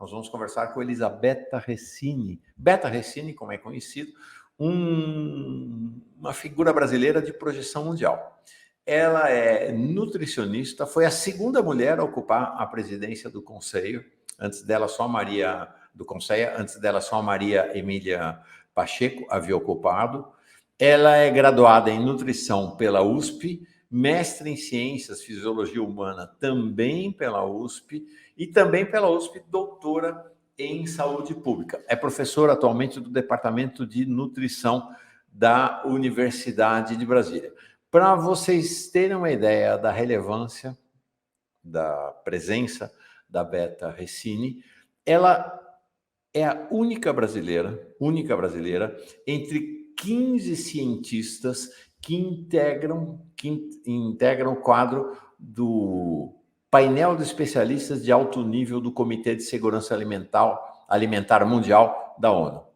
nós vamos conversar com Elisabetta Recini. Betta Recini, como é conhecido, uma figura brasileira de projeção mundial. Ela é nutricionista, foi a segunda mulher a ocupar a presidência do Conselho, antes dela só a Maria do Conselho, antes dela só a Maria Emília Pacheco havia ocupado. Ela é graduada em nutrição pela USP, mestre em ciências, fisiologia humana também pela USP e também pela USP doutora em saúde pública. É professora atualmente do Departamento de Nutrição da Universidade de Brasília. Para vocês terem uma ideia da relevância, da presença da Betta Recini, ela é a única brasileira entre 15 cientistas que integram o quadro do painel de especialistas de alto nível do Comitê de Segurança Alimentar Mundial da ONU.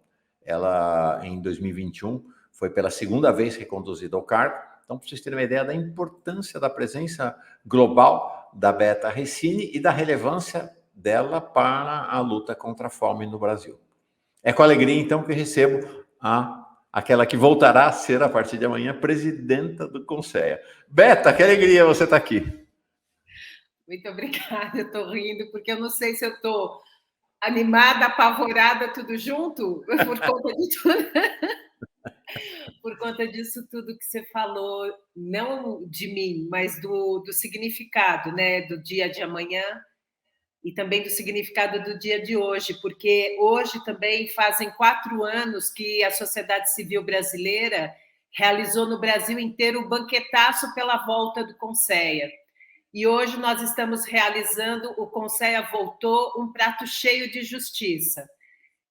Ela, em 2021, foi pela segunda vez reconduzida ao cargo. Então, para vocês terem uma ideia da importância da presença global da Betta Recini e da relevância dela para a luta contra a fome no Brasil. É com alegria, então, que recebo aquela que voltará a ser, a partir de amanhã, presidenta do Conselho. Betta, que alegria você estar aqui. Muito obrigada, eu estou rindo, porque eu não sei se eu estou animada, apavorada, tudo junto, por conta de tudo. Por conta disso tudo que você falou, não de mim, mas do significado, né, do dia de amanhã e também do significado do dia de hoje, porque hoje também fazem 4 anos que a sociedade civil brasileira realizou no Brasil inteiro o banquetaço pela volta do Conselho. E hoje nós estamos realizando, o Conselho voltou, um prato cheio de justiça.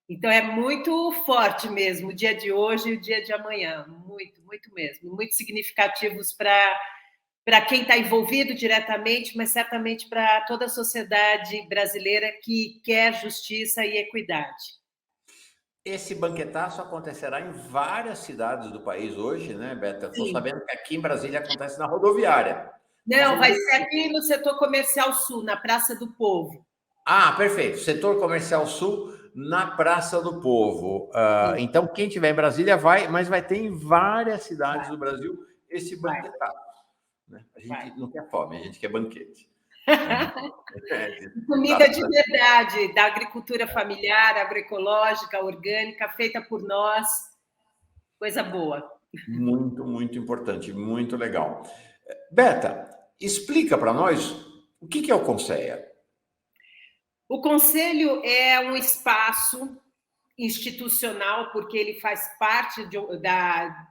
Então, é muito forte mesmo o dia de hoje e o dia de amanhã, muito, muito mesmo, muito significativos para quem está envolvido diretamente, mas certamente para toda a sociedade brasileira que quer justiça e equidade. Esse banquetaço acontecerá em várias cidades do país hoje, né, Betta? Estou sabendo que aqui em Brasília acontece na rodoviária. Não, vai ser aqui no setor comercial sul, na Praça do Povo. Ah, perfeito. Setor comercial sul, na Praça do Povo. Então, quem estiver em Brasília vai, mas vai ter em várias cidades do Brasil esse banquetaço. Né? A gente não quer fome, a gente quer banquete. Comida de verdade, da agricultura familiar, agroecológica, orgânica, feita por nós. Coisa boa. Muito, muito importante, muito legal. Betta, explica para nós o que é o Conselho. O Conselho é um espaço institucional, porque ele faz parte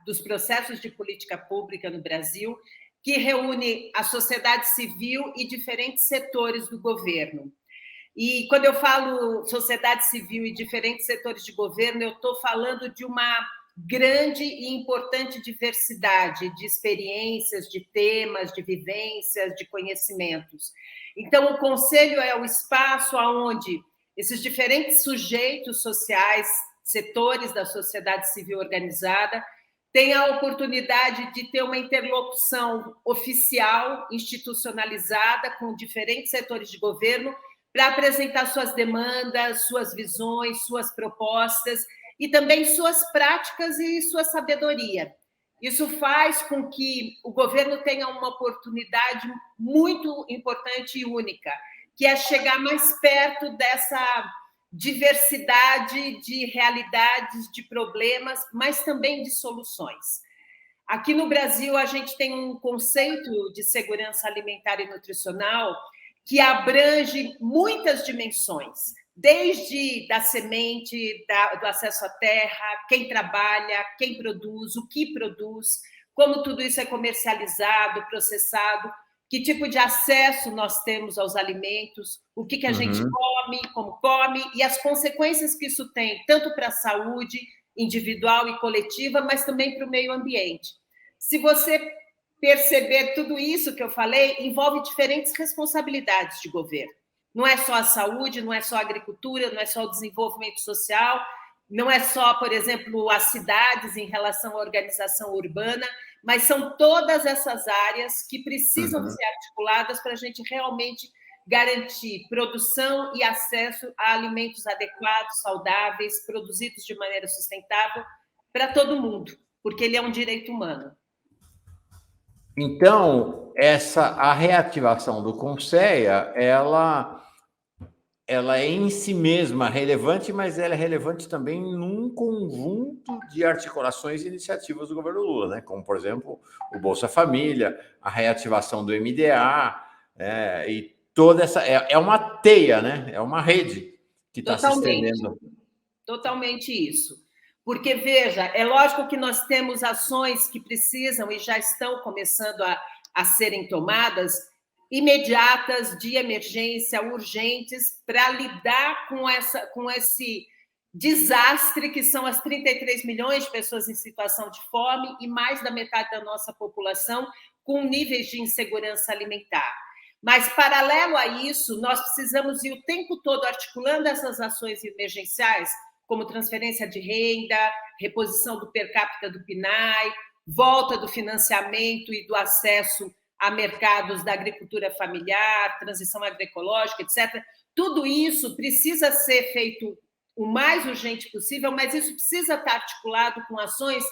dos processos de política pública no Brasil, que reúne a sociedade civil e diferentes setores do governo. E quando eu falo sociedade civil e diferentes setores de governo, eu estou falando de uma grande e importante diversidade de experiências, de temas, de vivências, de conhecimentos. Então, o Conselho é o espaço onde esses diferentes sujeitos sociais, setores da sociedade civil organizada, têm a oportunidade de ter uma interlocução oficial, institucionalizada, com diferentes setores de governo, para apresentar suas demandas, suas visões, suas propostas e também suas práticas e sua sabedoria. Isso faz com que o governo tenha uma oportunidade muito importante e única, que é chegar mais perto dessa diversidade de realidades, de problemas, mas também de soluções. Aqui no Brasil, a gente tem um conceito de segurança alimentar e nutricional que abrange muitas dimensões, desde da semente, do acesso à terra, quem trabalha, quem produz, o que produz, como tudo isso é comercializado, processado, que tipo de acesso nós temos aos alimentos, o que a gente come, como come, e as consequências que isso tem, tanto para a saúde individual e coletiva, mas também para o meio ambiente. Se você perceber tudo isso que eu falei, envolve diferentes responsabilidades de governo. Não é só a saúde, não é só a agricultura, não é só o desenvolvimento social, não é só, por exemplo, as cidades em relação à organização urbana, mas são todas essas áreas que precisam ser articuladas para a gente realmente garantir produção e acesso a alimentos adequados, saudáveis, produzidos de maneira sustentável para todo mundo, porque ele é um direito humano. Então, a reativação do Conceia, ela é em si mesma relevante, mas ela é relevante também num conjunto de articulações e iniciativas do governo Lula, né? Como, por exemplo, o Bolsa Família, a reativação do MDA, e toda essa... É uma teia, né? É uma rede que está se estendendo. Totalmente isso. Porque, veja, é lógico que nós temos ações que precisam e já estão começando a serem tomadas, imediatas, de emergência, urgentes, para lidar com esse desastre que são as 33 milhões de pessoas em situação de fome e mais da metade da nossa população com níveis de insegurança alimentar. Mas, paralelo a isso, nós precisamos ir o tempo todo articulando essas ações emergenciais, como transferência de renda, reposição do per capita do PNAE, volta do financiamento e do acesso a mercados da agricultura familiar, transição agroecológica, etc. Tudo isso precisa ser feito o mais urgente possível, mas isso precisa estar articulado com ações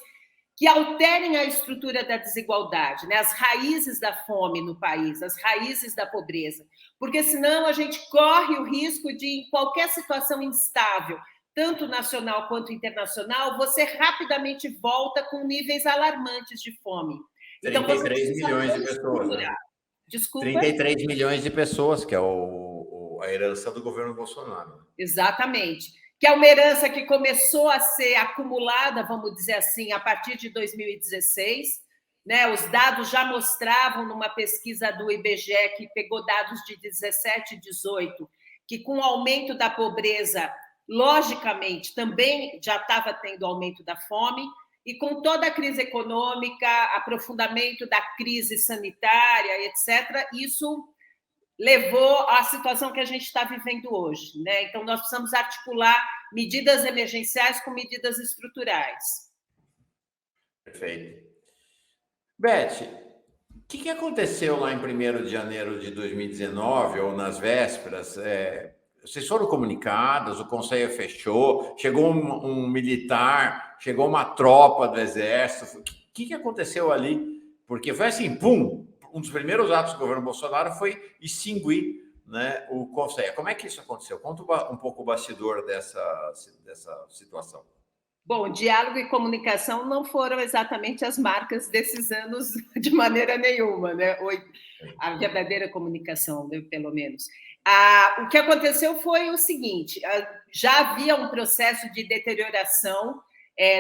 que alterem a estrutura da desigualdade, né? As raízes da fome no país, as raízes da pobreza, porque senão a gente corre o risco de, em qualquer situação instável, tanto nacional quanto internacional, você rapidamente volta com níveis alarmantes de fome. 33 milhões de pessoas, né? Desculpa? 33 milhões de pessoas, que é a herança do governo Bolsonaro. Exatamente. Que é uma herança que começou a ser acumulada, vamos dizer assim, a partir de 2016. Né? Os dados já mostravam, numa pesquisa do IBGE, que pegou dados de 17 e 18, que com o aumento da pobreza, logicamente, também já estava tendo aumento da fome, e com toda a crise econômica, aprofundamento da crise sanitária, etc., isso levou à situação que a gente está vivendo hoje. Né? Então, nós precisamos articular medidas emergenciais com medidas estruturais. Perfeito. Beth, o que aconteceu lá em 1º de janeiro de 2019, ou nas vésperas? Vocês foram comunicados, o Conselho fechou, chegou um militar, chegou uma tropa do Exército. O que aconteceu ali? Porque foi assim, pum, um dos primeiros atos do governo Bolsonaro foi extinguir, né, o Conselho. Como é que isso aconteceu? Conta um pouco o bastidor dessa situação. Bom, diálogo e comunicação não foram exatamente as marcas desses anos de maneira nenhuma, né? A verdadeira comunicação, né, pelo menos. O que aconteceu foi o seguinte: já havia um processo de deterioração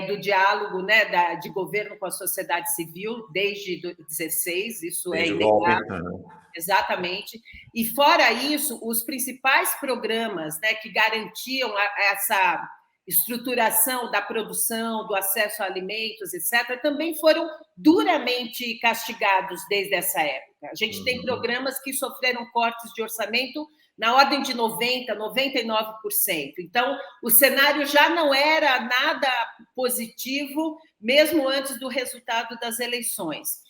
do diálogo, né, de governo com a sociedade civil desde 2016, isso é inegável. Exatamente. E, fora isso, os principais programas, né, que garantiam essa estruturação da produção, do acesso a alimentos, etc., também foram duramente castigados desde essa época. A gente tem programas que sofreram cortes de orçamento na ordem de 90%, 99%. Então, o cenário já não era nada positivo, mesmo antes do resultado das eleições.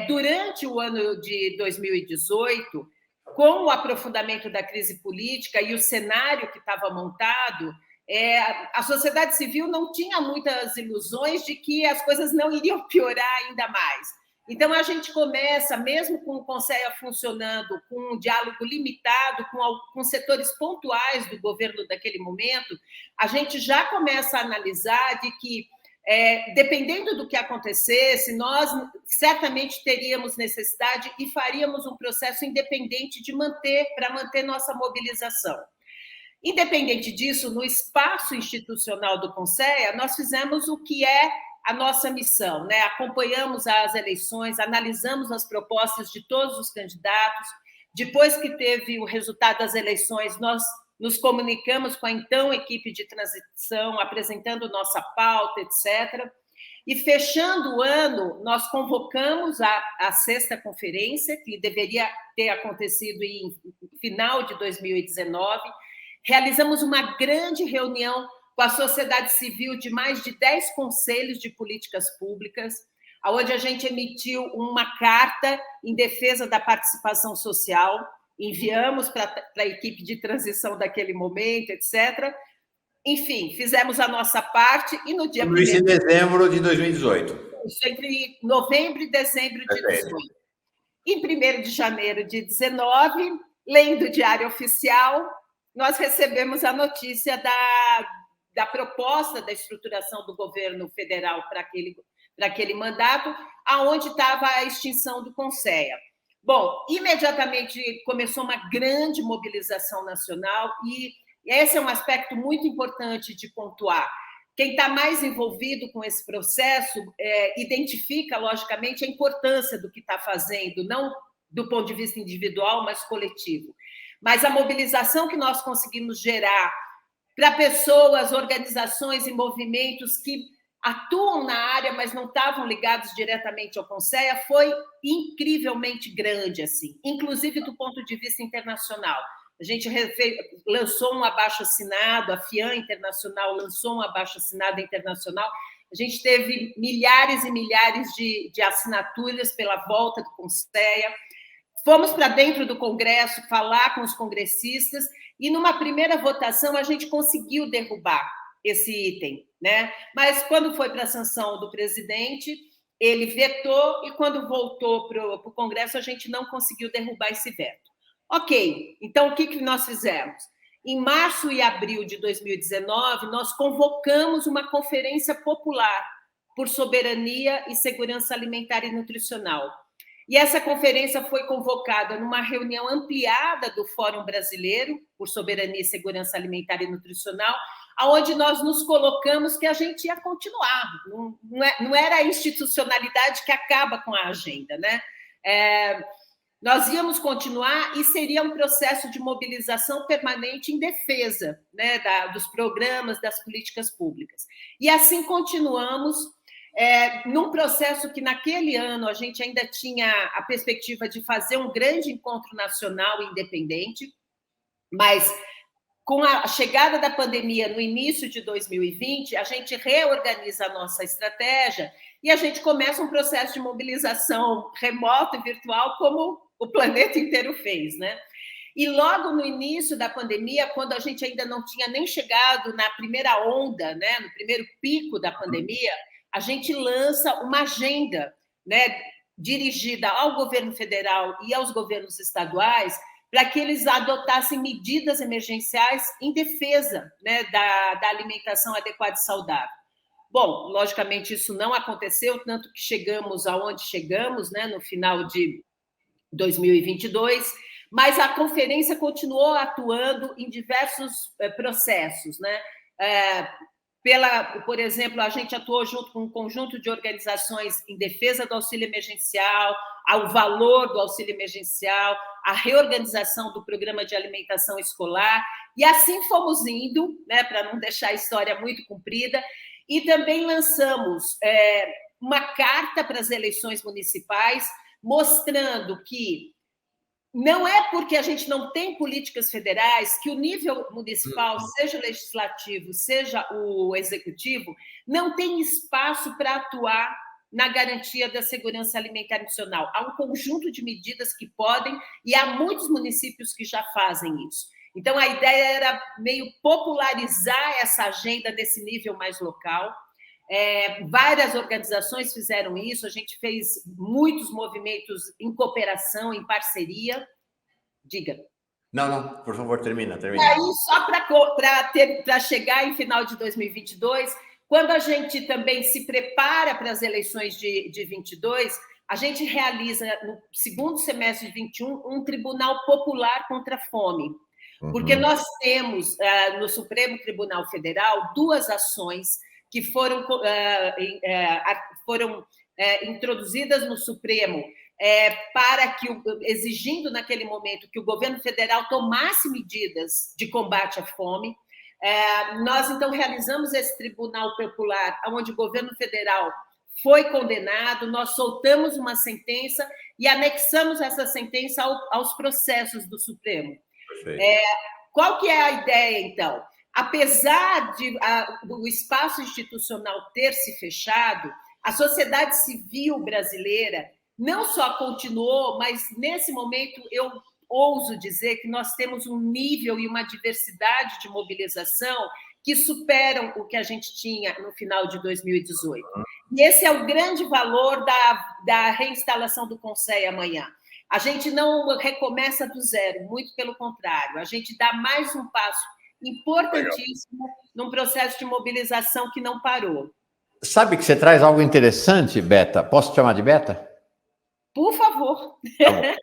Durante o ano de 2018, com o aprofundamento da crise política e o cenário que estava montado, a sociedade civil não tinha muitas ilusões de que as coisas não iriam piorar ainda mais. Então, a gente começa, mesmo com o Conselho funcionando, com um diálogo limitado com setores pontuais do governo daquele momento, a gente já começa a analisar de que, dependendo do que acontecesse, nós certamente teríamos necessidade e faríamos um processo independente para manter nossa mobilização. Independente disso, no espaço institucional do Conselho, nós fizemos o que é a nossa missão, né? Acompanhamos as eleições, analisamos as propostas de todos os candidatos. Depois que teve o resultado das eleições, nós nos comunicamos com a então equipe de transição, apresentando nossa pauta, etc. E, fechando o ano, nós convocamos a 6ª conferência, que deveria ter acontecido em final de 2019. Realizamos uma grande reunião com a sociedade civil de mais de 10 conselhos de políticas públicas, onde a gente emitiu uma carta em defesa da participação social, enviamos para a equipe de transição daquele momento, etc. Enfim, fizemos a nossa parte e no dia Tudo isso em dezembro de 2018. Entre novembro e dezembro de 2018. Em 1º de janeiro de 2019, lendo o Diário Oficial, nós recebemos a notícia da proposta da estruturação do governo federal para aquele mandato, aonde estava a extinção do Conceia. Bom, imediatamente começou uma grande mobilização nacional e esse é um aspecto muito importante de pontuar. Quem está mais envolvido com esse processo identifica, logicamente, a importância do que está fazendo, não do ponto de vista individual, mas coletivo. Mas a mobilização que nós conseguimos gerar para pessoas, organizações e movimentos que atuam na área, mas não estavam ligados diretamente ao Conceia, foi incrivelmente grande, assim, inclusive do ponto de vista internacional. A gente lançou um abaixo-assinado, a FIAN Internacional lançou um abaixo-assinado internacional. A gente teve milhares e milhares de assinaturas pela volta do Conceia. Fomos para dentro do Congresso falar com os congressistas e, numa primeira votação, a gente conseguiu derrubar esse item, né? Mas, quando foi para a sanção do presidente, ele vetou e, quando voltou para o Congresso, a gente não conseguiu derrubar esse veto. Ok, então o que nós fizemos? Em março e abril de 2019, nós convocamos uma conferência popular por soberania e segurança alimentar e nutricional. E essa conferência foi convocada numa reunião ampliada do Fórum Brasileiro por Soberania e Segurança Alimentar e Nutricional, onde nós nos colocamos que a gente ia continuar. Não era a institucionalidade que acaba com a agenda, né? Nós íamos continuar e seria um processo de mobilização permanente em defesa, né, dos programas, das políticas públicas. E assim continuamos, num processo que naquele ano a gente ainda tinha a perspectiva de fazer um grande encontro nacional independente, mas com a chegada da pandemia no início de 2020, a gente reorganiza a nossa estratégia e a gente começa um processo de mobilização remota e virtual, como o planeta inteiro fez, né? E logo no início da pandemia, quando a gente ainda não tinha nem chegado na primeira onda, né, no primeiro pico da pandemia, a gente lança uma agenda, né, dirigida ao governo federal e aos governos estaduais, para que eles adotassem medidas emergenciais em defesa, né, da alimentação adequada e saudável. Bom, logicamente isso não aconteceu, tanto que chegamos aonde chegamos, né, no final de 2022, mas a conferência continuou atuando em diversos processos, né? Por exemplo, a gente atuou junto com um conjunto de organizações em defesa do auxílio emergencial, ao valor do auxílio emergencial, a reorganização do programa de alimentação escolar, e assim fomos indo, né, para não deixar a história muito comprida, e também lançamos uma carta para as eleições municipais, mostrando que não é porque a gente não tem políticas federais que o nível municipal, seja o legislativo, seja o executivo, não tem espaço para atuar na garantia da segurança alimentar e nutricional. Há um conjunto de medidas que podem, e há muitos municípios que já fazem isso. Então, a ideia era meio popularizar essa agenda desse nível mais local. Várias organizações fizeram isso, a gente fez muitos movimentos em cooperação, em parceria. Diga. Não, por favor, termina. E aí, só para chegar em final de 2022, quando a gente também se prepara para as eleições de 22, a gente realiza, no segundo semestre de 21, um Tribunal Popular contra a Fome. Porque nós temos, no Supremo Tribunal Federal, duas ações que foram introduzidas no Supremo para que, exigindo naquele momento que o governo federal tomasse medidas de combate à fome. Nós, então, realizamos esse Tribunal Popular, onde o governo federal foi condenado, nós soltamos uma sentença e anexamos essa sentença aos processos do Supremo. Qual que é a ideia, então? Apesar do espaço institucional ter se fechado, a sociedade civil brasileira não só continuou, mas nesse momento eu ouso dizer que nós temos um nível e uma diversidade de mobilização que superam o que a gente tinha no final de 2018. E esse é o grande valor da reinstalação do Conselho amanhã. A gente não recomeça do zero, muito pelo contrário, a gente dá mais um passo importantíssimo num processo de mobilização que não parou. Sabe que você traz algo interessante, Beta? Posso te chamar de Beta? Por favor. Tá.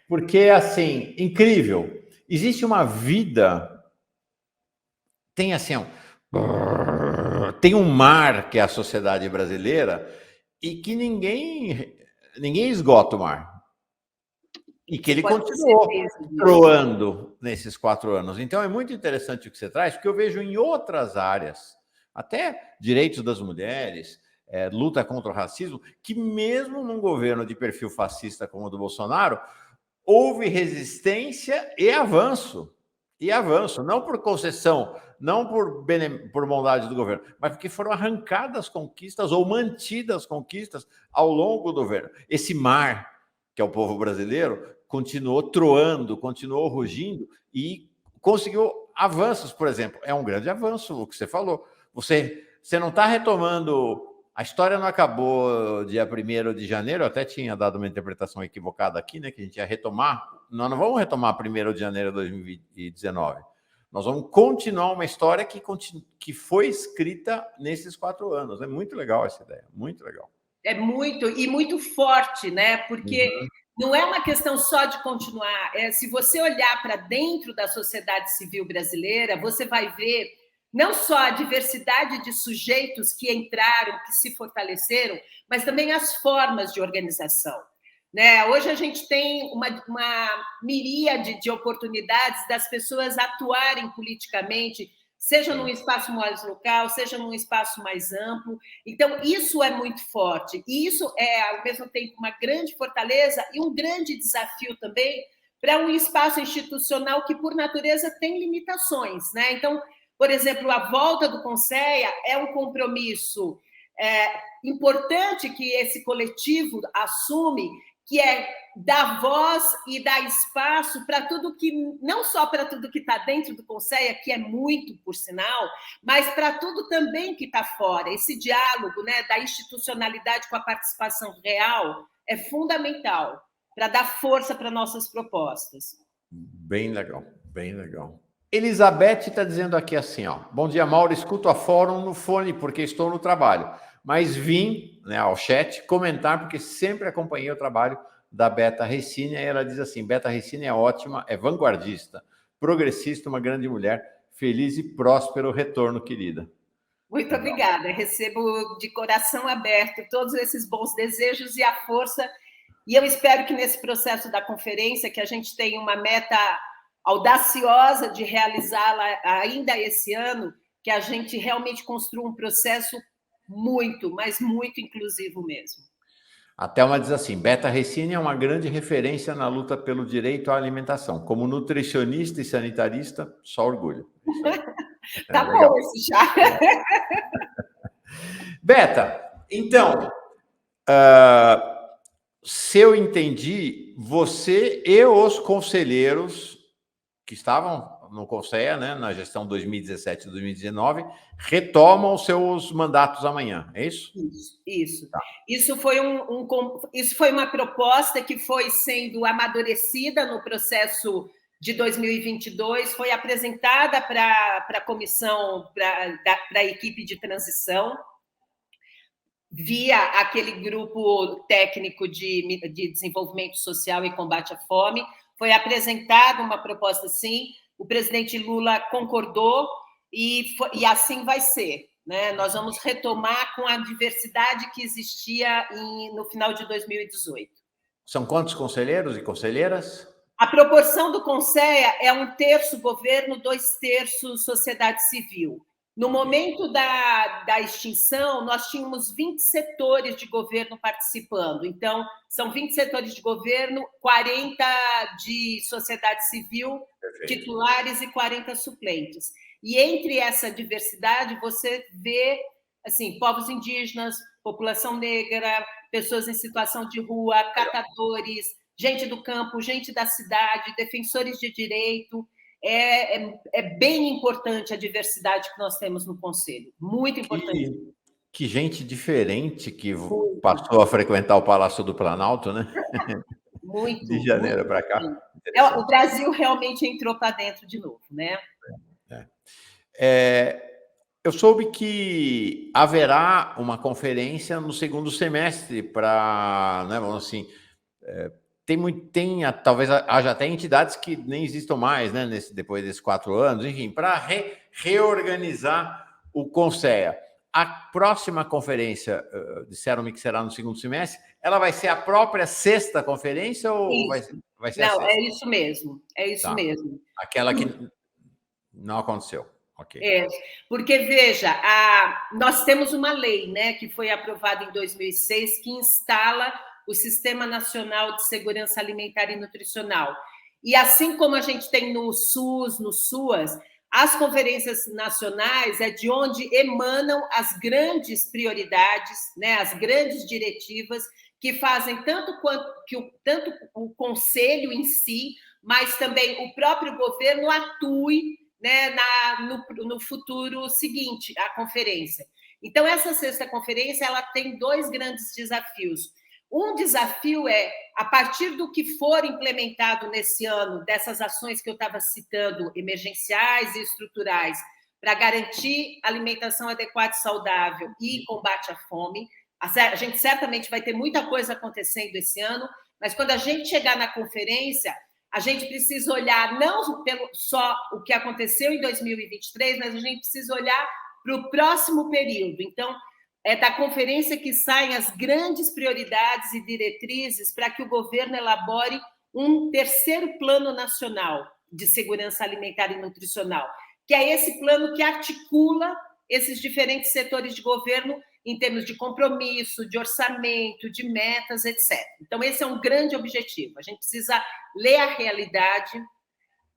Porque, assim, incrível. Existe uma vida... Tem, assim, tem um mar que é a sociedade brasileira e que ninguém esgota o mar. E que ele continuou troando nesses 4 anos. Então, é muito interessante o que você traz, porque eu vejo em outras áreas, até direitos das mulheres, luta contra o racismo, que mesmo num governo de perfil fascista como o do Bolsonaro, houve resistência e avanço. E avanço, não por concessão, não por bondade do governo, mas porque foram arrancadas conquistas ou mantidas conquistas ao longo do governo. Esse mar, que é o povo brasileiro, continuou troando, continuou rugindo e conseguiu avanços, por exemplo. É um grande avanço o que você falou. Você não está retomando... A história não acabou dia 1º de janeiro, eu até tinha dado uma interpretação equivocada aqui, né, que a gente ia retomar. Nós não vamos retomar 1º de janeiro de 2019. Nós vamos continuar uma história que foi escrita nesses 4 anos. É muito legal essa ideia, muito legal. É muito forte, né? Porque não é uma questão só de continuar. Se você olhar para dentro da sociedade civil brasileira, você vai ver não só a diversidade de sujeitos que entraram, que se fortaleceram, mas também as formas de organização. Né? Hoje a gente tem uma miríade de oportunidades das pessoas atuarem politicamente, seja num espaço mais local, seja num espaço mais amplo. Então, isso é muito forte. E isso é, ao mesmo tempo, uma grande fortaleza e um grande desafio também para um espaço institucional que, por natureza, tem limitações. Né? Então, por exemplo, a volta do Conselho é um compromisso importante que esse coletivo assume, que é dar voz e dar espaço para tudo que, não só para tudo que está dentro do Conselho, que é muito, por sinal, mas para tudo também que está fora. Esse diálogo, né, da institucionalidade com a participação real é fundamental para dar força para nossas propostas. Bem legal, bem legal. Elizabeth está dizendo aqui assim, ó, bom dia, Mauro, escuto a fórum no fone porque estou no trabalho, mas vim, né, ao chat comentar porque sempre acompanhei o trabalho da Beta Recine, e ela diz assim, Beta Recine é ótima, é vanguardista, progressista, uma grande mulher, feliz e próspero retorno, querida. Muito obrigada, recebo de coração aberto todos esses bons desejos e a força, e eu espero que nesse processo da conferência, que a gente tenha uma meta audaciosa de realizá-la ainda esse ano, que a gente realmente construa um processo muito, mas muito inclusivo mesmo. A Thelma diz assim, Beta Recine é uma grande referência na luta pelo direito à alimentação. Como nutricionista e sanitarista, só orgulho. Tá bom esse já. Beta, então, se eu entendi, você e os conselheiros que estavam no Conselho, né, na gestão 2017 e 2019, retomam os seus mandatos amanhã, é isso? Isso. Tá. Isso foi uma proposta que foi sendo amadurecida no processo de 2022, foi apresentada para a comissão, para a equipe de transição, via aquele grupo técnico de desenvolvimento social e combate à fome, foi apresentada uma proposta assim, o presidente Lula concordou e assim vai ser. Né? Nós vamos retomar com a diversidade que existia no final de 2018. São quantos conselheiros e conselheiras? A proporção do Conselho é 1/3 governo, 2/3 sociedade civil. No momento da extinção, nós tínhamos 20 setores de governo participando. Então, são 20 setores de governo, 40 de sociedade civil, titulares e 40 suplentes. E entre essa diversidade, você vê assim, povos indígenas, população negra, pessoas em situação de rua, catadores, gente do campo, gente da cidade, defensores de direito. É bem importante a diversidade que nós temos no Conselho, muito importante. Que gente diferente que Muito, passou a frequentar o Palácio do Planalto, né? De muito, janeiro muito. para Sim. cá. O Brasil realmente entrou para dentro de novo, né? Eu soube que haverá uma conferência no segundo semestre para, né, vamos assim, talvez haja até entidades que nem existam mais, né, depois desses 4 anos, enfim, para reorganizar o Conceia. A próxima conferência, disseram-me que será no segundo semestre, ela vai ser a própria sexta conferência ou vai ser a Não, sexta? é isso mesmo, é isso Tá. mesmo. Aquela que não aconteceu. Ok. Porque, veja, nós temos uma lei, né, que foi aprovada em 2006, que instala o Sistema Nacional de Segurança Alimentar e Nutricional. E assim como a gente tem no SUS, no SUAS, as conferências nacionais é de onde emanam as grandes prioridades, né, as grandes diretivas que fazem tanto o conselho em si, mas também o próprio governo atue, né, no futuro seguinte, a conferência. Então, essa sexta conferência ela tem 2 grandes desafios. Um desafio é, a partir do que for implementado nesse ano, dessas ações que eu estava citando, emergenciais e estruturais, para garantir alimentação adequada e saudável e combate à fome, a gente certamente vai ter muita coisa acontecendo esse ano, mas quando a gente chegar na conferência, a gente precisa olhar não só o que aconteceu em 2023, mas a gente precisa olhar para o próximo período. Então, é da conferência que saem as grandes prioridades e diretrizes para que o governo elabore um terceiro plano nacional de segurança alimentar e nutricional, que é esse plano que articula esses diferentes setores de governo em termos de compromisso, de orçamento, de metas, etc. Então, esse é um grande objetivo. A gente precisa ler a realidade,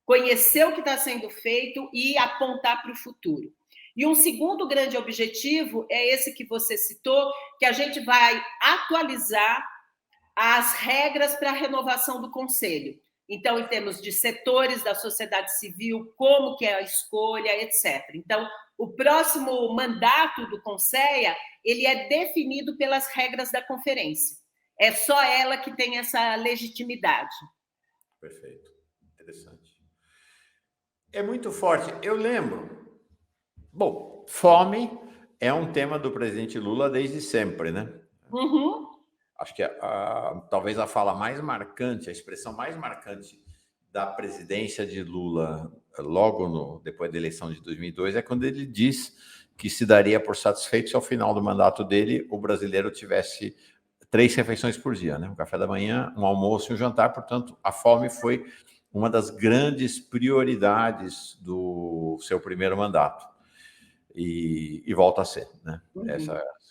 conhecer o que está sendo feito e apontar para o futuro. E um segundo grande objetivo é esse que você citou, que a gente vai atualizar as regras para a renovação do Conselho. Então, em termos de setores da sociedade civil, como que é a escolha, etc. Então, o próximo mandato do Conceia, ele é definido pelas regras da conferência. É só ela que tem essa legitimidade. Perfeito. Interessante. É muito forte. Eu lembro. Bom, fome é um tema do presidente Lula desde sempre, né? Uhum. Acho que talvez a fala mais marcante, a expressão mais marcante da presidência de Lula, logo depois da eleição de 2002, é quando ele diz que se daria por satisfeito se ao final do mandato dele o brasileiro tivesse 3 refeições por dia, né? Um café da manhã, um almoço e um jantar. Portanto, a fome foi uma das grandes prioridades do seu primeiro mandato. E volta a ser, né? Uhum.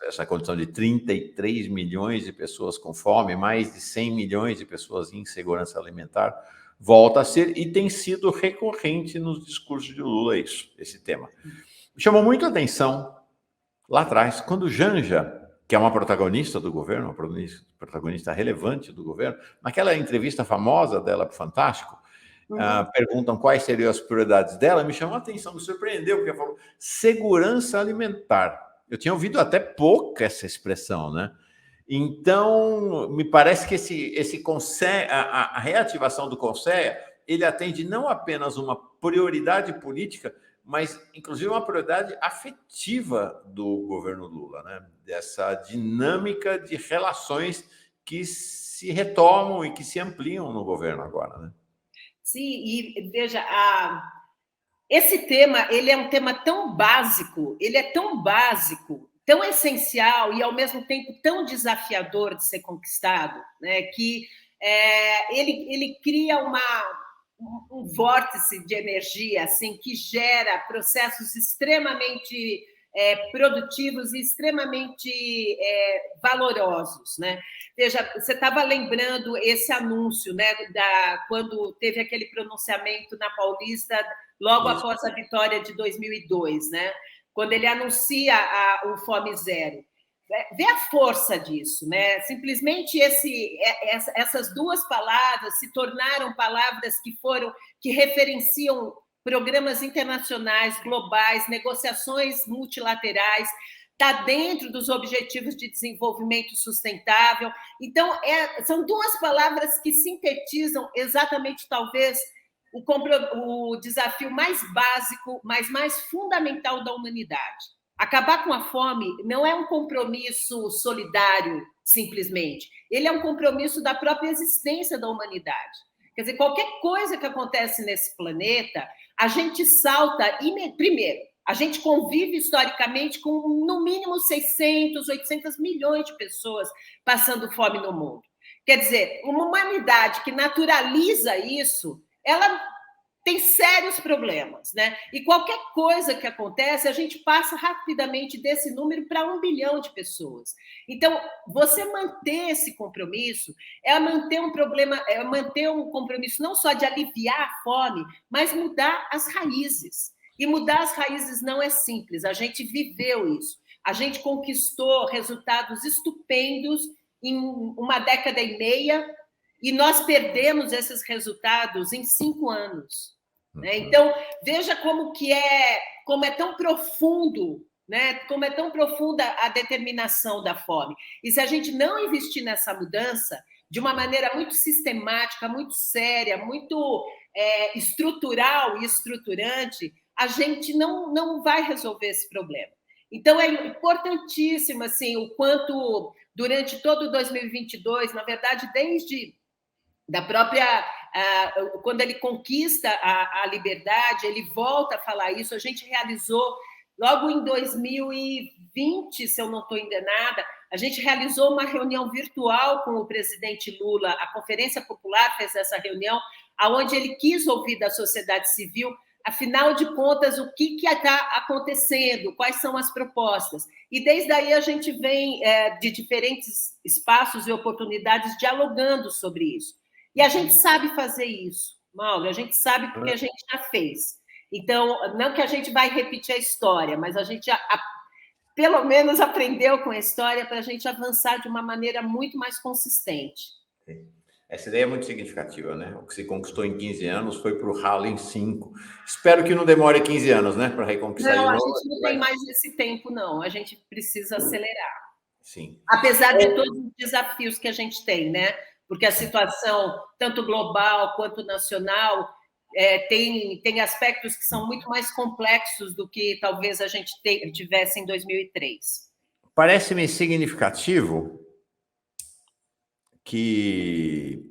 Essa condição de 33 milhões de pessoas com fome, mais de 100 milhões de pessoas em insegurança alimentar, volta a ser e tem sido recorrente nos discursos de Lula esse tema. Me chamou muito a atenção lá atrás, quando Janja, que é uma protagonista do governo, uma protagonista relevante do governo, naquela entrevista famosa dela para o Fantástico, perguntam quais seriam as prioridades dela, me chamou a atenção, me surpreendeu, porque ela falou segurança alimentar. Eu tinha ouvido até pouco essa expressão, né? Então, me parece que a reativação do Conceia, ele atende não apenas uma prioridade política, mas, inclusive, uma prioridade afetiva do governo Lula, né? Dessa dinâmica de relações que se retomam e que se ampliam no governo agora, né? Sim, e veja, esse tema, ele é um tema tão básico, ele é tão básico, tão essencial e, ao mesmo tempo, tão desafiador de ser conquistado, né, que ele cria um vórtice de energia assim, que gera processos extremamente produtivos e extremamente valorosos, né? Veja, você estava lembrando esse anúncio, né, quando teve aquele pronunciamento na Paulista, logo após a vitória de 2002, né? Quando ele anuncia o Fome Zero. vê a força disso, né? Simplesmente essas duas palavras se tornaram palavras que referenciam programas internacionais, globais, negociações multilaterais, está dentro dos Objetivos de Desenvolvimento Sustentável. Então, são duas palavras que sintetizam exatamente, talvez, o desafio mais básico, mas mais fundamental da humanidade. Acabar com a fome não é um compromisso solidário, simplesmente. Ele é um compromisso da própria existência da humanidade. Quer dizer, qualquer coisa que acontece nesse planeta, a gente salta... Primeiro, a gente convive historicamente com, no mínimo, 600, 800 milhões de pessoas passando fome no mundo. Quer dizer, uma humanidade que naturaliza isso, ela tem sérios problemas, né? E qualquer coisa que acontece, a gente passa rapidamente desse número para 1 bilhão de pessoas. Então, você manter esse compromisso é manter um compromisso não só de aliviar a fome, mas mudar as raízes. E mudar as raízes não é simples, a gente viveu isso. A gente conquistou resultados estupendos em 1 década e meia, e nós perdemos esses resultados em 5 anos. Né? Então, veja como é tão profundo, né? Como é tão profunda a determinação da fome. E se a gente não investir nessa mudança de uma maneira muito sistemática, muito séria, muito estrutural e estruturante, a gente não vai resolver esse problema. Então, é importantíssimo assim, o quanto, durante todo 2022, na verdade, desde da própria... quando ele conquista a liberdade, ele volta a falar isso. A gente realizou, logo em 2020, se eu não estou enganada, a gente realizou uma reunião virtual com o presidente Lula. A Conferência Popular fez essa reunião, onde ele quis ouvir da sociedade civil, afinal de contas, o que está acontecendo, quais são as propostas. E desde aí a gente vem de diferentes espaços e oportunidades dialogando sobre isso. E a gente sabe fazer isso, Mauro, a gente sabe porque a gente já fez. Então, não que a gente vai repetir a história, mas a gente pelo menos aprendeu com a história para a gente avançar de uma maneira muito mais consistente. Essa ideia é muito significativa, né? O que se conquistou em 15 anos foi para o ralo em 5. Espero que não demore 15 anos, né? Para reconquistar de novo. Não, a gente não tem mais esse tempo, não. A gente precisa acelerar. Sim. Apesar de todos os desafios que a gente tem, né? Porque a situação, tanto global quanto nacional, tem aspectos que são muito mais complexos do que talvez a gente tivesse em 2003. Parece-me significativo que,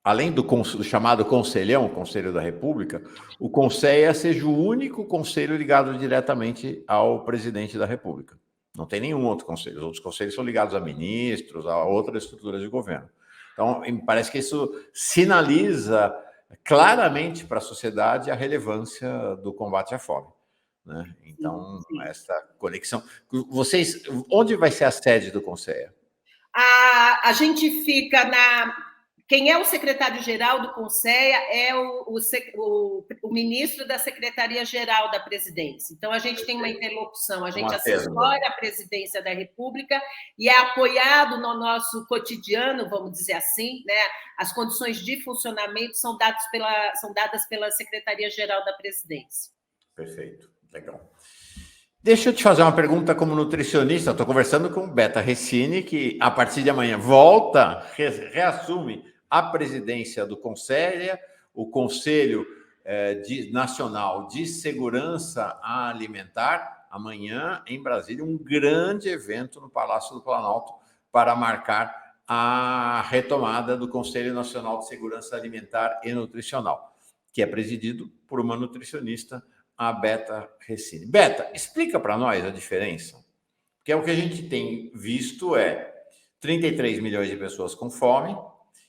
além do chamado Conselhão, Conselho da República, o Conselho seja o único conselho ligado diretamente ao presidente da República. Não tem nenhum outro conselho. Os outros conselhos são ligados a ministros, a outras estruturas de governo. Então, me parece que isso sinaliza claramente para a sociedade a relevância do combate à fome, né? Então, sim, essa conexão. Vocês, onde vai ser a sede do Conselho? A gente fica Quem é o secretário-geral do Conselho é o ministro da Secretaria-Geral da Presidência. Então, a gente tem uma interlocução, a gente assessora a Presidência da República e é apoiado no nosso cotidiano, vamos dizer assim, né? As condições de funcionamento são dadas pela Secretaria-Geral da Presidência. Perfeito, legal. Deixa eu te fazer uma pergunta como nutricionista. Estou conversando com Beta Recine, que a partir de amanhã reassume a presidência do Conselho, o Conselho Nacional de Segurança Alimentar, amanhã em Brasília, um grande evento no Palácio do Planalto para marcar a retomada do Conselho Nacional de Segurança Alimentar e Nutricional, que é presidido por uma nutricionista, a Beta Recine. Beta, explica para nós a diferença, porque o que a gente tem visto 33 milhões de pessoas com fome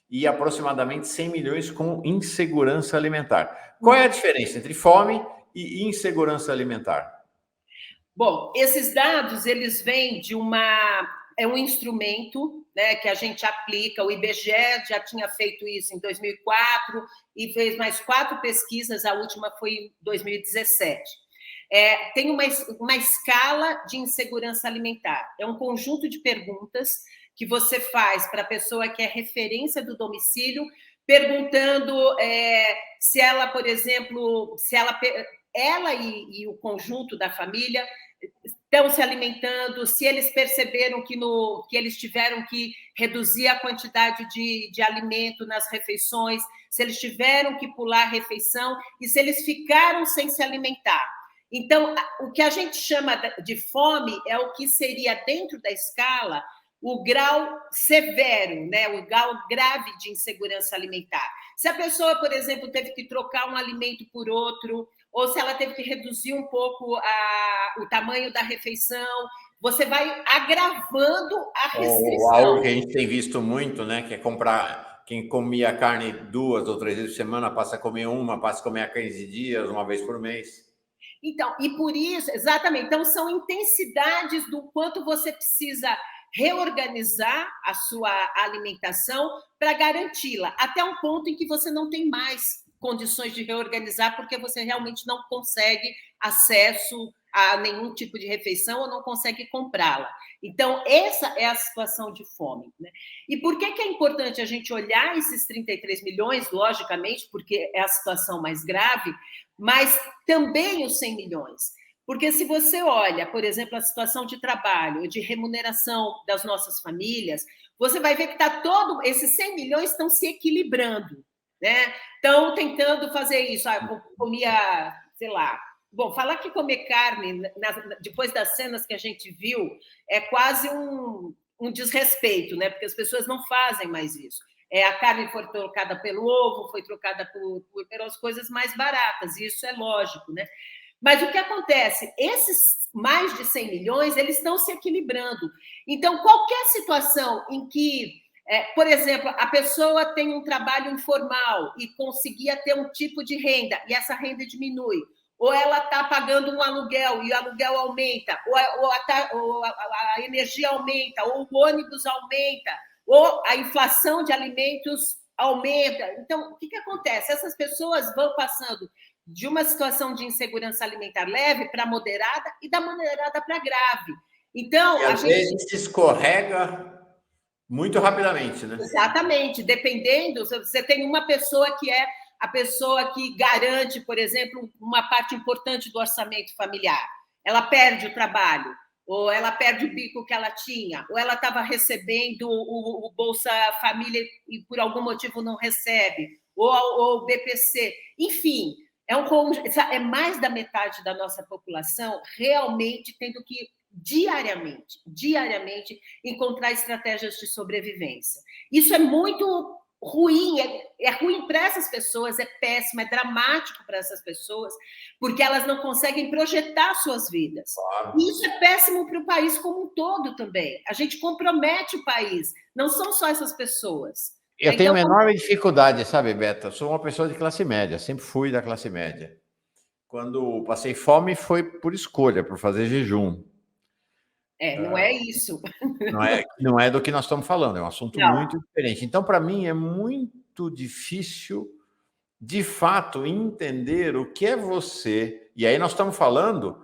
e aproximadamente 100 milhões com insegurança alimentar. Qual é a diferença entre fome e insegurança alimentar? Bom, esses dados, eles vêm de um instrumento, né, que a gente aplica. O IBGE já tinha feito isso em 2004 e fez mais 4 pesquisas, a última foi em 2017. tem uma escala de insegurança alimentar. É um conjunto de perguntas que você faz para a pessoa que é referência do domicílio, perguntando se ela, por exemplo, se ela e o conjunto da família estão se alimentando, se eles perceberam que eles tiveram que reduzir a quantidade de alimento nas refeições, se eles tiveram que pular a refeição e se eles ficaram sem se alimentar. Então, o que a gente chama de fome é o que seria, dentro da escala, o grau severo, né? O grau grave de insegurança alimentar. Se a pessoa, por exemplo, teve que trocar um alimento por outro, ou se ela teve que reduzir um pouco o tamanho da refeição, você vai agravando a restrição. Ou algo que a gente tem visto muito, né? Que é comprar. Quem comia carne 2 ou 3 vezes por semana passa a comer uma, passa a comer a 15 dias, uma vez por mês. Então, e por isso, exatamente, então são intensidades do quanto você precisa reorganizar a sua alimentação para garanti-la, até um ponto em que você não tem mais condições de reorganizar, porque você realmente não consegue acesso a nenhum tipo de refeição ou não consegue comprá-la. Então, essa é a situação de fome, né? E por que é importante a gente olhar esses 33 milhões, logicamente, porque é a situação mais grave, mas também os 100 milhões. Porque se você olha, por exemplo, a situação de trabalho, de remuneração das nossas famílias, você vai ver que esses 100 milhões estão se equilibrando, né? Estão tentando fazer isso. Eu comia, sei lá. Bom, falar que comer carne, depois das cenas que a gente viu, é quase um desrespeito, né? Porque as pessoas não fazem mais isso. A carne foi trocada pelo ovo, foi trocada pelas coisas mais baratas, e isso é lógico, né? Mas o que acontece? Esses mais de 100 milhões, eles estão se equilibrando. Então, qualquer situação em que, por exemplo, a pessoa tem um trabalho informal e conseguia ter um tipo de renda, e essa renda diminui, ou ela está pagando um aluguel e o aluguel aumenta, ou a energia aumenta, ou o ônibus aumenta, ou a inflação de alimentos aumenta. Então, o que acontece? Essas pessoas vão passando de uma situação de insegurança alimentar leve para moderada e da moderada para grave. Então, e às vezes se escorrega muito rapidamente, né? Exatamente, dependendo, você tem uma pessoa que é a pessoa que garante, por exemplo, uma parte importante do orçamento familiar. Ela perde o trabalho, ou ela perde o bico que ela tinha, ou ela estava recebendo o Bolsa Família e por algum motivo não recebe, ou o BPC. Enfim, é mais da metade da nossa população realmente tendo que diariamente encontrar estratégias de sobrevivência. Isso é muito ruim, é ruim para essas pessoas, é péssimo, é dramático para essas pessoas, porque elas não conseguem projetar suas vidas. Claro. E isso é péssimo para o país como um todo também. A gente compromete o país, não são só essas pessoas. Eu tenho uma enorme dificuldade, sabe, Beta? Eu sou uma pessoa de classe média, sempre fui da classe média. Quando passei fome foi por escolha, por fazer jejum. Não é isso. Não é do que nós estamos falando, é um assunto muito diferente. Então, para mim, é muito difícil, de fato, entender o que é você. E aí nós estamos falando,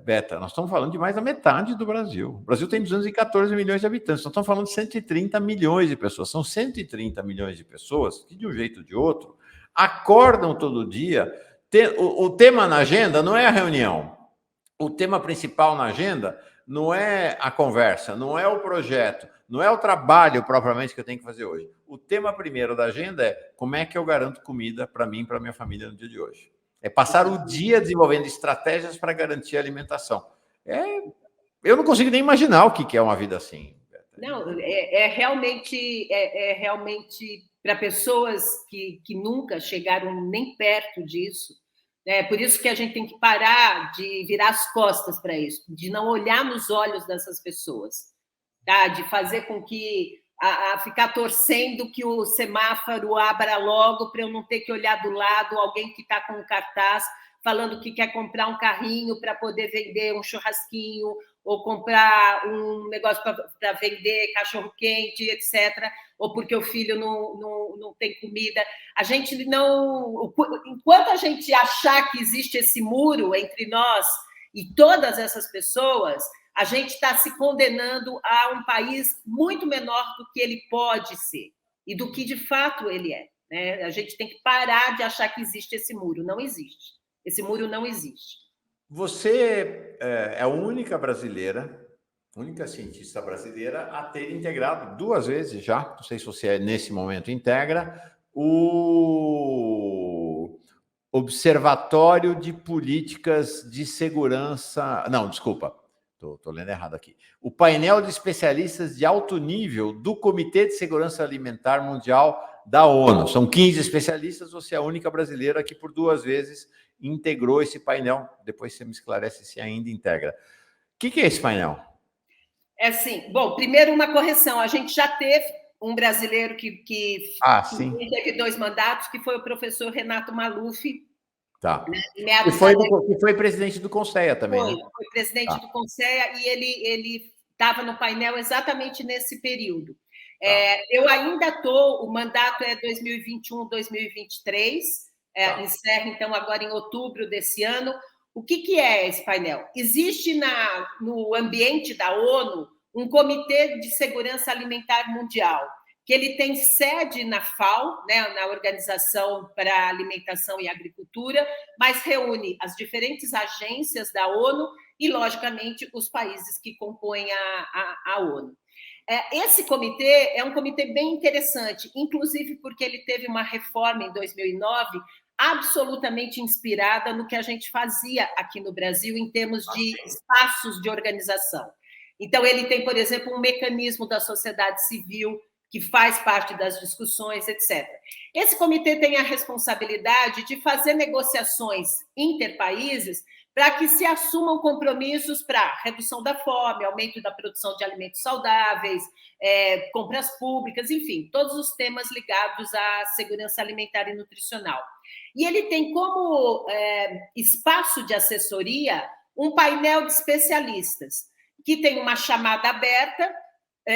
Beta, nós estamos falando de mais da metade do Brasil. O Brasil tem 214 milhões de habitantes, nós estamos falando de 130 milhões de pessoas. São 130 milhões de pessoas que, de um jeito ou de outro, acordam todo dia. O tema na agenda não é a reunião. O tema principal na agenda não é a conversa, não é o projeto, não é o trabalho propriamente que eu tenho que fazer hoje. O tema primeiro da agenda é como é que eu garanto comida para mim e para minha família no dia de hoje. É passar o dia desenvolvendo estratégias para garantir a alimentação. Eu não consigo nem imaginar o que é uma vida assim. Não, é realmente para pessoas que nunca chegaram nem perto disso. É por isso que a gente tem que parar de virar as costas para isso, de não olhar nos olhos dessas pessoas, tá? De fazer com que ficar torcendo que o semáforo abra logo para eu não ter que olhar do lado alguém que está com um cartaz falando que quer comprar um carrinho para poder vender um churrasquinho ou comprar um negócio para vender cachorro-quente, etc., ou porque o filho não tem comida. A gente não... Enquanto a gente achar que existe esse muro entre nós e todas essas pessoas, a gente está se condenando a um país muito menor do que ele pode ser e do que, de fato, ele é. Né? A gente tem que parar de achar que existe esse muro. Não existe. Esse muro não existe. Você é a única brasileira, única cientista brasileira a ter integrado 2 vezes já, não sei se você nesse momento integra, o Observatório de Políticas de Segurança... Não, desculpa, estou lendo errado aqui. O painel de especialistas de alto nível do Comitê de Segurança Alimentar Mundial da ONU. São 15 especialistas, você é a única brasileira que por 2 vezes integrou esse painel. Depois você me esclarece se ainda integra. O que é esse painel? É assim, bom, primeiro uma correção. A gente já teve um brasileiro que teve 2 mandatos, que foi o professor Renato Maluf. Tá. Né, que foi presidente do CONSEA também, né? Foi presidente do CONSEA e ele estava no painel exatamente nesse período. Tá. Eu ainda estou, o mandato é 2021, 2023, encerra, então, agora em outubro desse ano. O que é esse painel? Existe no ambiente da ONU um Comitê de Segurança Alimentar Mundial, que ele tem sede na FAO, né, na Organização para a Alimentação e Agricultura, mas reúne as diferentes agências da ONU e, logicamente, os países que compõem a ONU. Esse comitê é um comitê bem interessante, inclusive porque ele teve uma reforma em 2009 absolutamente inspirada no que a gente fazia aqui no Brasil em termos de espaços de organização. Então, ele tem, por exemplo, um mecanismo da sociedade civil que faz parte das discussões, etc. Esse comitê tem a responsabilidade de fazer negociações interpaíses para que se assumam compromissos para redução da fome, aumento da produção de alimentos saudáveis, compras públicas, enfim, todos os temas ligados à segurança alimentar e nutricional. E ele tem como espaço de assessoria um painel de especialistas, que tem uma chamada aberta.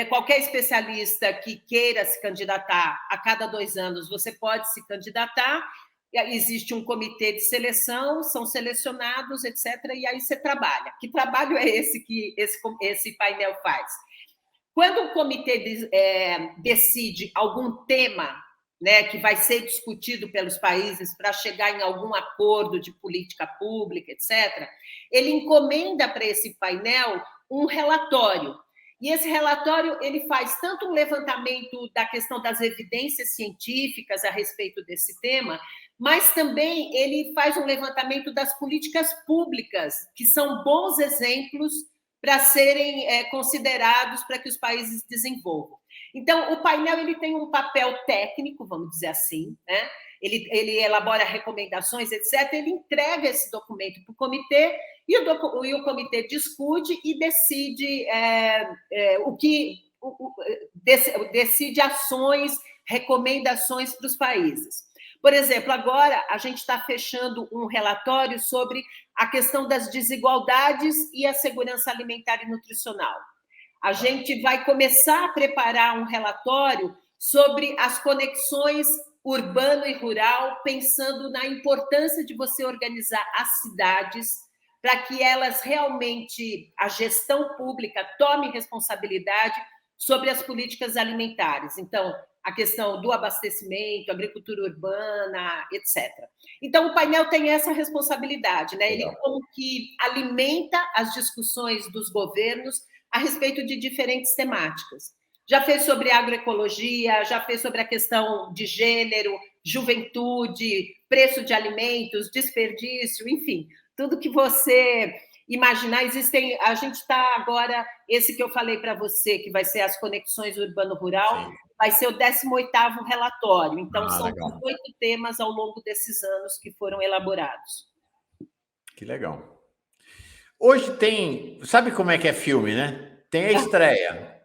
Qualquer especialista que queira se candidatar, a cada 2 anos você pode se candidatar, existe um comitê de seleção, são selecionados, etc., e aí você trabalha. Que trabalho é esse que esse painel faz? Quando o comitê decide algum tema, né, que vai ser discutido pelos países para chegar em algum acordo de política pública, etc., ele encomenda para esse painel um relatório. E esse relatório ele faz tanto um levantamento da questão das evidências científicas a respeito desse tema, mas também ele faz um levantamento das políticas públicas, que são bons exemplos para serem considerados para que os países desenvolvam. Então, o painel ele tem um papel técnico, vamos dizer assim, né? Ele elabora recomendações, etc. Ele entrega esse documento para o comitê e o comitê discute e decide decide ações, recomendações para os países. Por exemplo, agora a gente está fechando um relatório sobre a questão das desigualdades e a segurança alimentar e nutricional. A gente vai começar a preparar um relatório sobre as conexões urbano e rural, pensando na importância de você organizar as cidades para que elas realmente, a gestão pública, tome responsabilidade sobre as políticas alimentares. Então, a questão do abastecimento, agricultura urbana, etc. Então, o painel tem essa responsabilidade, né? Ele como que alimenta as discussões dos governos a respeito de diferentes temáticas. Já fez sobre agroecologia, já fez sobre a questão de gênero, juventude, preço de alimentos, desperdício, enfim, tudo que você imaginar. A gente está agora, esse que eu falei para você, que vai ser as conexões urbano-rural, vai ser o 18º relatório. Então, são 18 temas ao longo desses anos que foram elaborados. Que legal. Hoje tem... Sabe como é que é filme, né? Tem a estreia,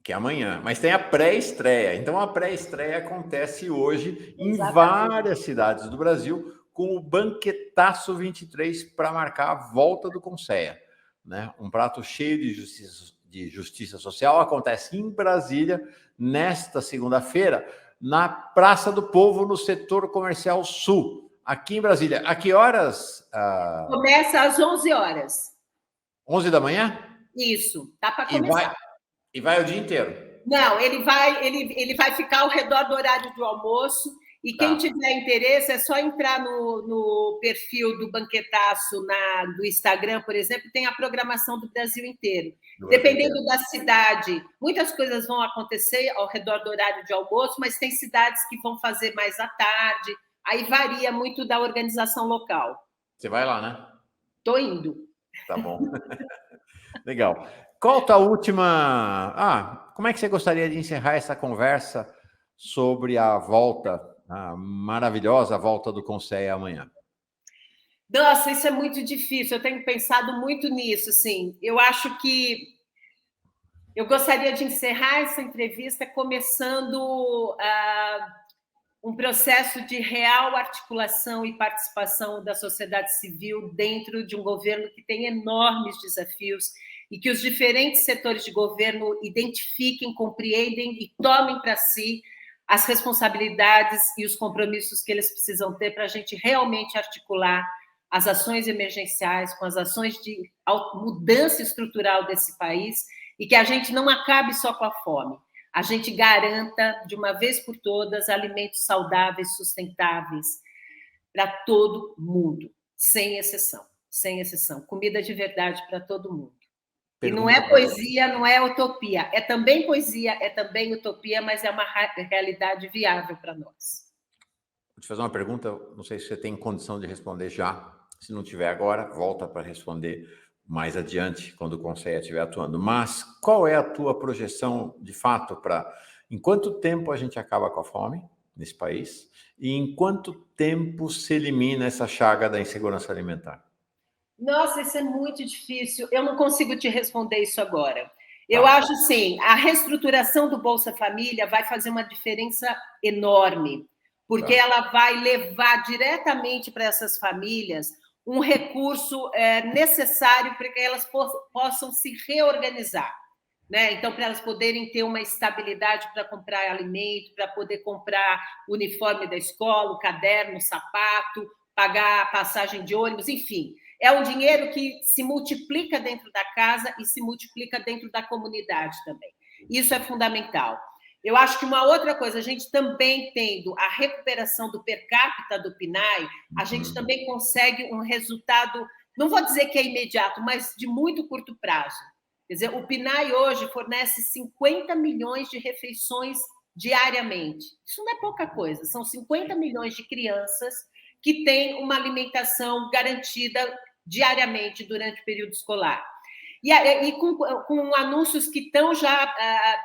que é amanhã, mas tem a pré-estreia. Então, a pré-estreia acontece hoje em várias cidades do Brasil, com o Banquetaço 23 para marcar a volta do CONSEA. né? Um prato cheio de justiça social acontece em Brasília, nesta segunda-feira, na Praça do Povo, no setor comercial sul, aqui em Brasília. A que horas? Começa às 11 horas. 11 da manhã? Isso, tá para começar. E vai o dia inteiro? Não, ele vai ficar ao redor do horário do almoço. E quem tiver interesse é só entrar no perfil do Banquetaço do Instagram, por exemplo, tem a programação do Brasil inteiro. Dependendo da cidade, muitas coisas vão acontecer ao redor do horário de almoço, mas tem cidades que vão fazer mais à tarde. Aí varia muito da organização local. Você vai lá, né? Estou indo. Tá bom. Legal. Qual a tua última... como é que você gostaria de encerrar essa conversa sobre a maravilhosa volta do Conselho amanhã? Nossa, isso é muito difícil. Eu tenho pensado muito nisso, sim. Eu acho que eu gostaria de encerrar essa entrevista começando um processo de real articulação e participação da sociedade civil dentro de um governo que tem enormes desafios e que os diferentes setores de governo identifiquem, compreendem e tomem para si as responsabilidades e os compromissos que eles precisam ter para a gente realmente articular as ações emergenciais com as ações de mudança estrutural desse país e que a gente não acabe só com a fome. A gente garanta, de uma vez por todas, alimentos saudáveis, sustentáveis para todo mundo, sem exceção, sem exceção. Comida de verdade para todo mundo. E não é poesia, não é utopia. É também poesia, é também utopia, mas é uma realidade viável para nós. Vou te fazer uma pergunta, não sei se você tem condição de responder já. Se não tiver agora, volta para responder mais adiante, quando o Conselho estiver atuando. Mas qual é a tua projeção, de fato, para em quanto tempo a gente acaba com a fome nesse país e em quanto tempo se elimina essa chaga da insegurança alimentar? Nossa, isso é muito difícil. Eu não consigo te responder isso agora. Eu acho, sim, a reestruturação do Bolsa Família vai fazer uma diferença enorme, porque ela vai levar diretamente para essas famílias um recurso necessário para que elas possam se reorganizar, né? Então, para elas poderem ter uma estabilidade para comprar alimento, para poder comprar o uniforme da escola, o caderno, o sapato, pagar a passagem de ônibus, enfim. É um dinheiro que se multiplica dentro da casa e se multiplica dentro da comunidade também. Isso é fundamental. Eu acho que uma outra coisa, a gente também tendo a recuperação do per capita do PNAE, a gente também consegue um resultado, não vou dizer que é imediato, mas de muito curto prazo. Quer dizer, o PNAE hoje fornece 50 milhões de refeições diariamente. Isso não é pouca coisa, são 50 milhões de crianças que têm uma alimentação garantida diariamente durante o período escolar. E com anúncios que estão já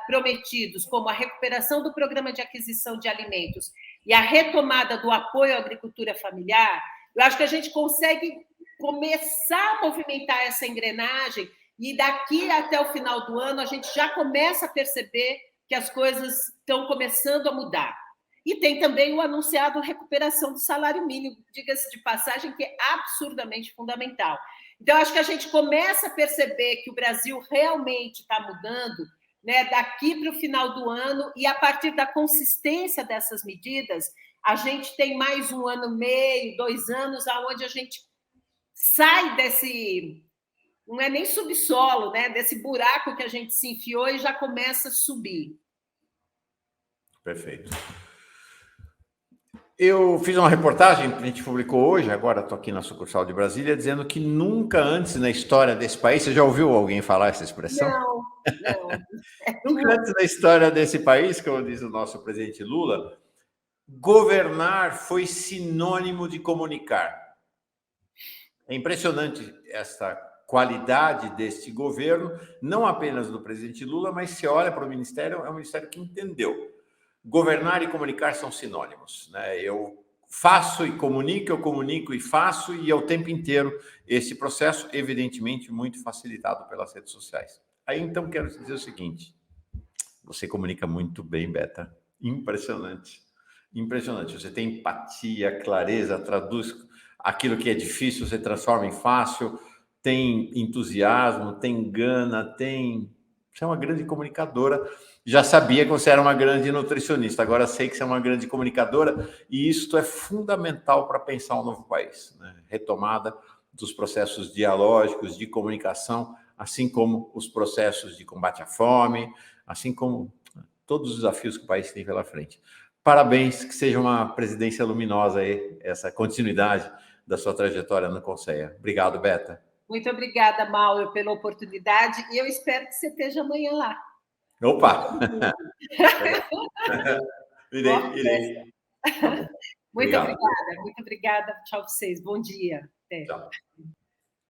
prometidos, como a recuperação do programa de aquisição de alimentos e a retomada do apoio à agricultura familiar, eu acho que a gente consegue começar a movimentar essa engrenagem e daqui até o final do ano a gente já começa a perceber que as coisas estão começando a mudar. E tem também o anunciado recuperação do salário mínimo, diga-se de passagem, que é absurdamente fundamental. Então, acho que a gente começa a perceber que o Brasil realmente está mudando, né, daqui para o final do ano, e a partir da consistência dessas medidas, a gente tem mais 1 ano e meio, 2 anos, onde a gente sai desse, não é nem subsolo, né, desse buraco que a gente se enfiou e já começa a subir. Perfeito. Eu fiz uma reportagem que a gente publicou hoje, agora estou aqui na sucursal de Brasília, dizendo que nunca antes na história desse país, você já ouviu alguém falar essa expressão? Não. Nunca antes na história desse país, como diz o nosso presidente Lula, governar foi sinônimo de comunicar. É impressionante essa qualidade deste governo, não apenas do presidente Lula, mas se olha para o ministério, é um ministério que entendeu. Governar e comunicar são sinônimos, né? Eu faço e comunico, eu comunico e faço, e é o tempo inteiro esse processo, evidentemente, muito facilitado pelas redes sociais. Aí, então, quero dizer o seguinte, você comunica muito bem, Beta, impressionante, impressionante. Você tem empatia, clareza, traduz aquilo que é difícil, você transforma em fácil, tem entusiasmo, tem gana, tem... Você é uma grande comunicadora. Já sabia que você era uma grande nutricionista, agora sei que você é uma grande comunicadora, e isto é fundamental para pensar um novo país, né? Retomada dos processos dialógicos de comunicação, assim como os processos de combate à fome, assim como todos os desafios que o país tem pela frente. Parabéns, que seja uma presidência luminosa aí, essa continuidade da sua trajetória no Conselho. Obrigado, Beta. Muito obrigada, Mauro, pela oportunidade, e eu espero que você esteja amanhã lá. Opa! Irei. Tá bom. Muito Obrigado. obrigada, muito obrigada. Tchau para vocês. Bom dia. Até. Tchau.